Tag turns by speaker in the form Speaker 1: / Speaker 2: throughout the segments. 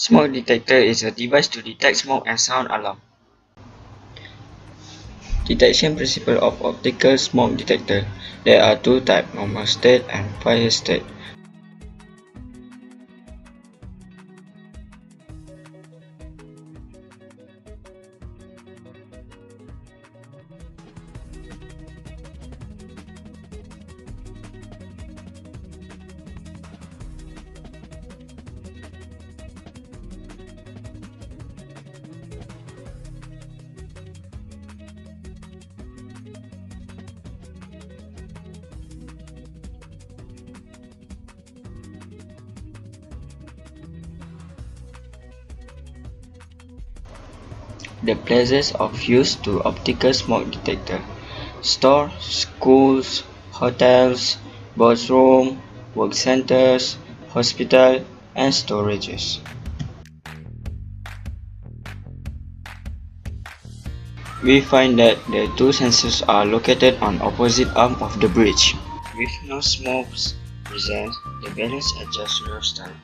Speaker 1: Smoke detector is a device to detect smoke and sound alarm. Detection principle of optical smoke detector. There are two types, normal state and fire state. The places of use to optical smoke detector: stores, schools, hotels, boardrooms, work centers, hospitals, and storages. We find that the two sensors are located on opposite arms of the bridge. With no smokes present, the balance adjuster style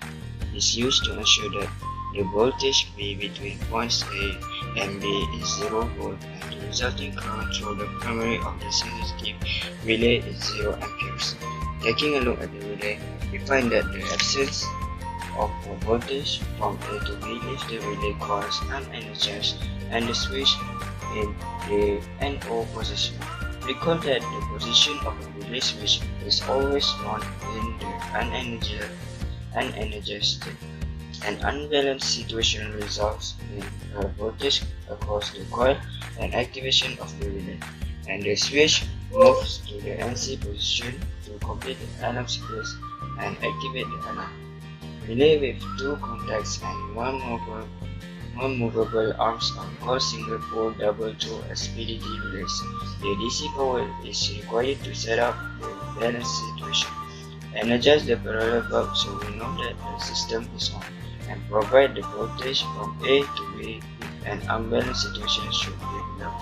Speaker 1: is used to ensure that the voltage V between points A and B is 0 volt and the resulting current through the primary of the sensitive relay is 0 amperes. Taking a look at the relay, we find that the absence of a voltage from A to B leaves the relay coils unenergized and the switch in the NO position. Recall that the position of a relay switch is always known in the unenergized state. An unbalanced situation results in a voltage across the coil and activation of the relay, and the switch moves to the NC position to complete the alarm sequence and activate the alarm. Relay with two contacts and one movable arms are called single pole double throw SPDT relays. The DC power is required to set up the balanced situation. Energize the parallel bulb so we know that the system is on, and provide the voltage from A to B if an unbalanced situation should develop.